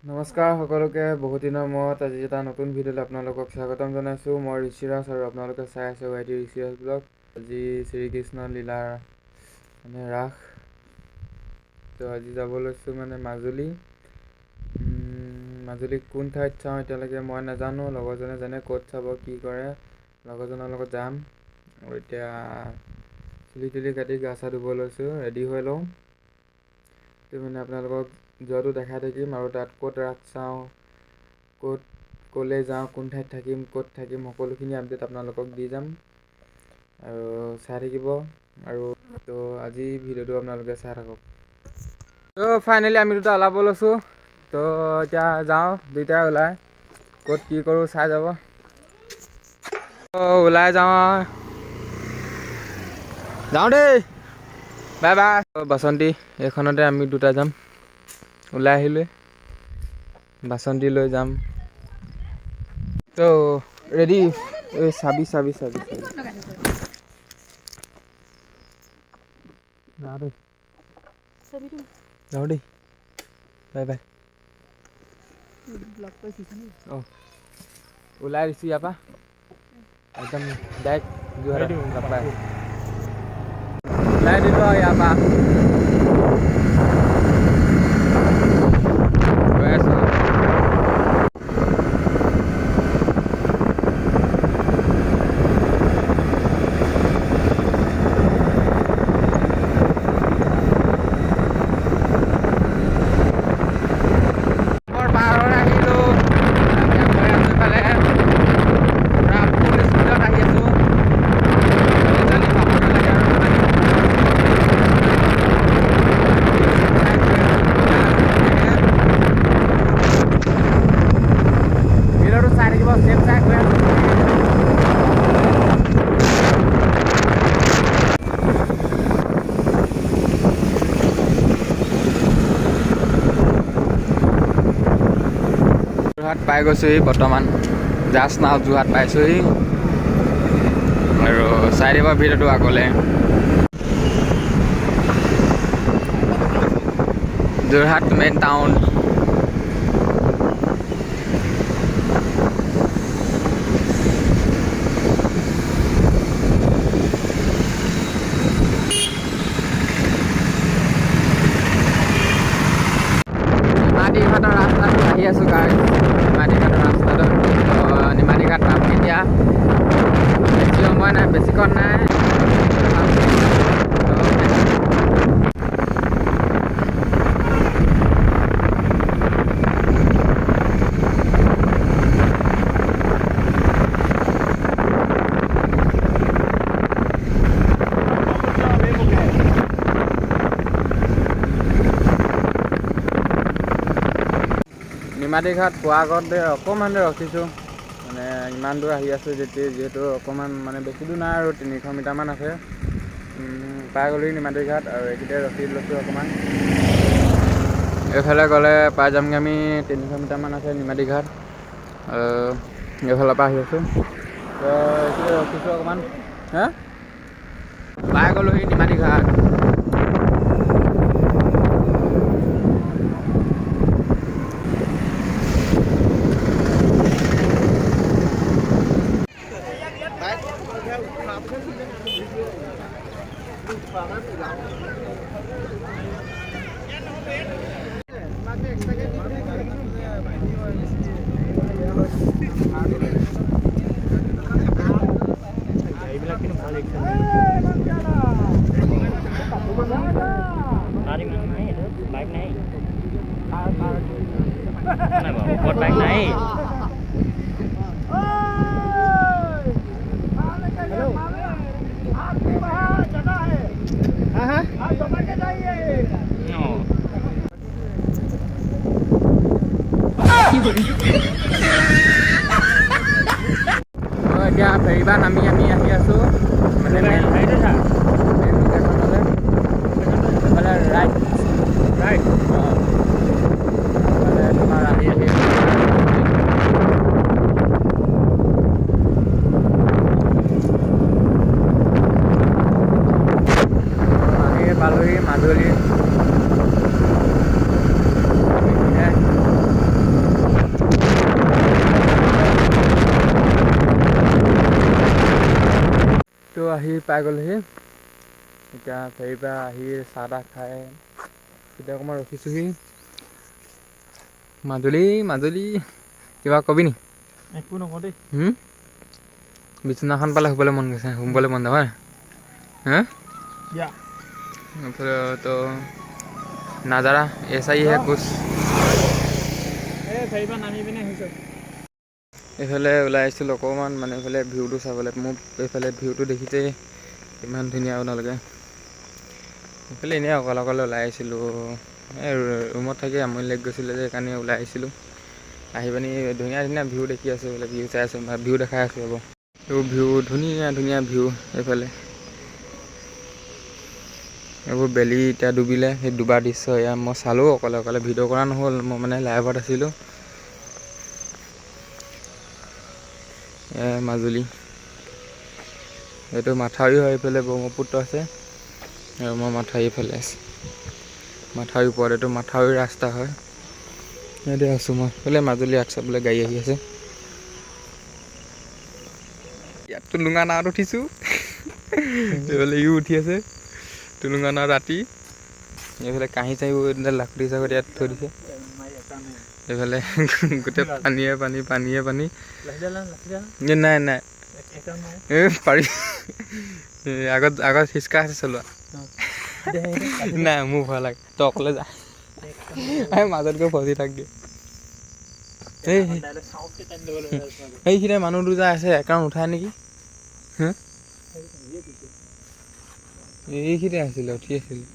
নমস্কাৰ সকলোকে, বহুত দিনৰ মূৰত আজি এটা নতুন ভিডিঅ'লৈ আপোনালোকক স্বাগতম জনাইছোঁ। মই ঋষিৰাজ আৰু আপোনালোকে চাই আছে YT ঋষিৰাজ ব্লগ। আজি শ্ৰীকৃষ্ণ লীলাৰ ৰাস। তো আজি যাব লৈছোঁ মাজুলী। মাজুলী কোন ঠাইত চাওঁ এতিয়ালৈকে মই নাজানো। লগৰজনে জানে ক'ত চাব কি কৰে। লগৰজনৰ লগত যাম আৰু এতিয়া চুলি তুলি কাটি গা চা ধুব লৈছোঁ, ৰেডি হৈ লওঁ। তো আপোনালোকক যোৱাটো দেখাই থাকিম আৰু তাত ক'ত ৰাস চাওঁ, ক'লৈ যাওঁ, কোন ঠাইত থাকিম, ক'ত থাকিম, সকলোখিনি আপডেট আপোনালোকক দি যাম আৰু চাই থাকিব। আৰু তো আজি ভিডিঅ'টো আপোনালোকে চাই থাকক। তো ফাইনেলি আমি দুটা ওলাব লৈছোঁ। তো এতিয়া যাওঁ, দুইটাই ওলাই ক'ত কি কৰোঁ চাই যাব। তো ওলাই যাওঁ দেই, বাই বাই। বাচন্তি এইখনতে আমি দুটা যাম, ওলাই আহিলোঁ। বাচন্তি লৈ যাম। তো ৰেডি। এই চাবি যাওঁ দেই, বাই বাই। অঁ ওলাই দিছোঁ ইয়াৰ পৰা একদম ডাইৰেক্ট যোৰহাট লগ পাই ওলাই দিলোঁ আৰু ইয়াৰ পৰা গৈ আছোঁ। যোৰহাট পাই গৈছোঁহি বৰ্তমান, জাষ্ট নাও যোৰহাট পাইছোঁহি আৰু চাই দিব ভিডিঅ'টো আগলৈ। Jorhat main town. নিমাতীঘাটৰ ৰাস্তাটো আহি আছোঁ গাড়ী। নিমাতীঘাটৰ ৰাস্তাটো নিমাতীঘাট পাম এতিয়া। বেছি সময় নাই, বেছিকণ নাই। নিমাতীঘাট পোৱাৰ আগতে অকণমান দেৰি ৰখিছোঁ, ইমান দূৰ আহি আছোঁ যিহেতু অকণমান বেছি দূৰ নাই আৰু 300 মিটাৰমান আছে। পাই গ'লোহি নিমাতীঘাট আৰু এইখিনিতে ৰখি লৈছোঁ অকণমান। এইফালে গ'লে পাই যামগৈ আমি, 300 মিটাৰমান আছে নিমাতীঘাট। এইফালৰ পৰা আহি আছোঁ, তো এইখিনিতে ৰখিছোঁ অকণমান। পাই গ'লোহি নিমাতীঘাট। এতিয়া ফেৰীবাত আমি আহি আছোঁ ৰাইট তোমাৰ আহি পালোহি মাজুলী। পাই গ'লোহি। এতিয়া ফেৰীৰ পৰা আহি চাহ তাহ খাই এতিয়া অকণমান ৰখিছোঁহি। মাজুলী কিবা কবি নি? একো নকওঁ দেই। বিচনাখন পালে শুবলৈ মন গৈছে, শুবলৈ মন যায় হয়? হা? দিয়া। তো নাজাৰা ऐसा ही है कुछ। ফেৰীৰ পৰা নামি পিনে আহিছোঁ। এইফালে ওলাই আহিছিলোঁ অকণমান মানে এইফালে ভিউটো চাবলৈ। মোক এইফালে ভিউটো দেখিছেই ইমান ধুনীয়া আপোনালোকে। এইফালে এনেই অকলে ওলাই আহিছিলোঁ। এই ৰুমত থাকি আমনি লাগি গৈছিলে যে সেইকাৰণে ওলাই আহিছিলোঁ। আহি পিনি ধুনীয়া ভিউ দেখি আছোঁ, বোলে ভিউ চাই আছোঁ, ভিউ দেখাই আছোঁ আকৌ। এইবোৰ ভিউ ধুনীয়া ভিউ এইফালে। এইবোৰ বেলি এতিয়া ডুবিলে, সেই ডুবা দৃশ্য এয়া মই চালোঁ অকলে ভিডিঅ' কৰা নহ'ল, মই মানে লাইভত আছিলোঁ। মাজুলী এইটো মাথাউৰি হয়, এইফালে ব্ৰহ্মপুত্ৰ আছে আৰু মই মাথাউৰি ফালে আছে। মাথাউৰিৰ ওপৰত এইটো মাথাউৰি ৰাস্তা হয়। ইয়াতে আছোঁ মই। এইফালে মাজুলী আগ চাবলৈ গাড়ী আহি আছে। ইয়াত টুলুঙা নাৱত উঠিছোঁ। এইফালে ইও উঠি আছে টুলুঙা নাৱত ৰাতি। এইফালে কাঁহী চাহিবোৰ লাখুটি চাখুটি ইয়াত থৈ দিছে। এইফালে গোটেই পানীয়ে পানী। নাই পাৰি। আগত হিচকা আছে চলোৱা। নাই মোৰ ভয় লাগে, তই অকলে যা। মাজত গৈ ফচি থাকগে। সেইখিনিতে মানুহ দুটা আছে, একাউণ্ট উঠাই নেকি? হা? এইখিনিতে আছিলে, উঠি আছিলে।